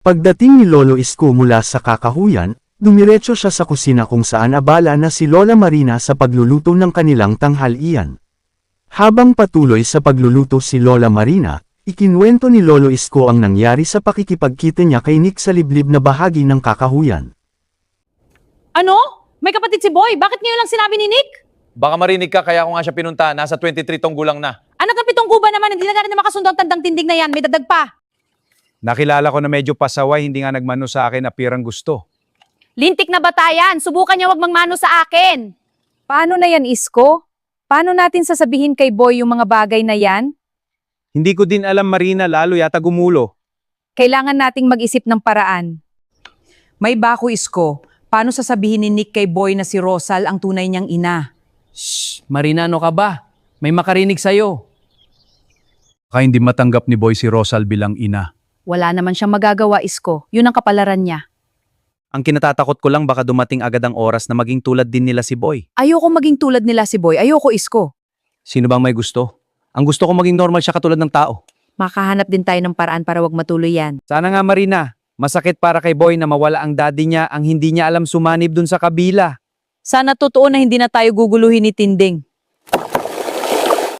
Pagdating ni Lolo Isko mula sa kakahuyan, dumiretso siya sa kusina kung saan abala na si Lola Marina sa pagluluto ng kanilang tanghalian. Habang patuloy sa pagluluto si Lola Marina, ikinwento ni Lolo Isko ang nangyari sa pakikipagkita niya kay Nick sa liblib na bahagi ng kakahuyan. Ano? May kapatid si Boy, bakit ngayon lang sinabi ni Nick? Baka marinig ka kaya ako nga siya pinunta. Nasa 23 tong gulang na. Anak ng 7 guba naman, hindi na nga rin makasundo ang tandang tindig na yan, may dadag pa. Nakilala ko na medyo pasaway, hindi nga nagmano sa akin na pirang gusto. Lintik na batayan, subukan niya wag mangmano sa akin. Paano na yan, Isko? Paano natin sasabihin kay Boy yung mga bagay na yan? Hindi ko din alam, Marina, lalo yata gumulo. Kailangan nating mag-isip ng paraan. May bako, Isko. Paano sasabihin ni Nick kay Boy na si Rosal ang tunay niyang ina? Shh! Marina, ano ka ba? May makarinig sa'yo. Baka hindi matanggap ni Boy si Rosal bilang ina. Wala naman siyang magagawa, Isko. Yun ang kapalaran niya. Ang kinatatakot ko lang baka dumating agad ang oras na maging tulad din nila si Boy. Ayoko maging tulad nila si Boy. Ayoko, Isko. Sino bang may gusto? Ang gusto ko maging normal siya katulad ng tao. Makahanap din tayo ng paraan para wag matuloy yan. Sana nga, Marina, masakit para kay Boy na mawala ang daddy niya ang hindi niya alam sumanib dun sa kabila. Sana totoo na hindi na tayo guguluhin ni Tinding.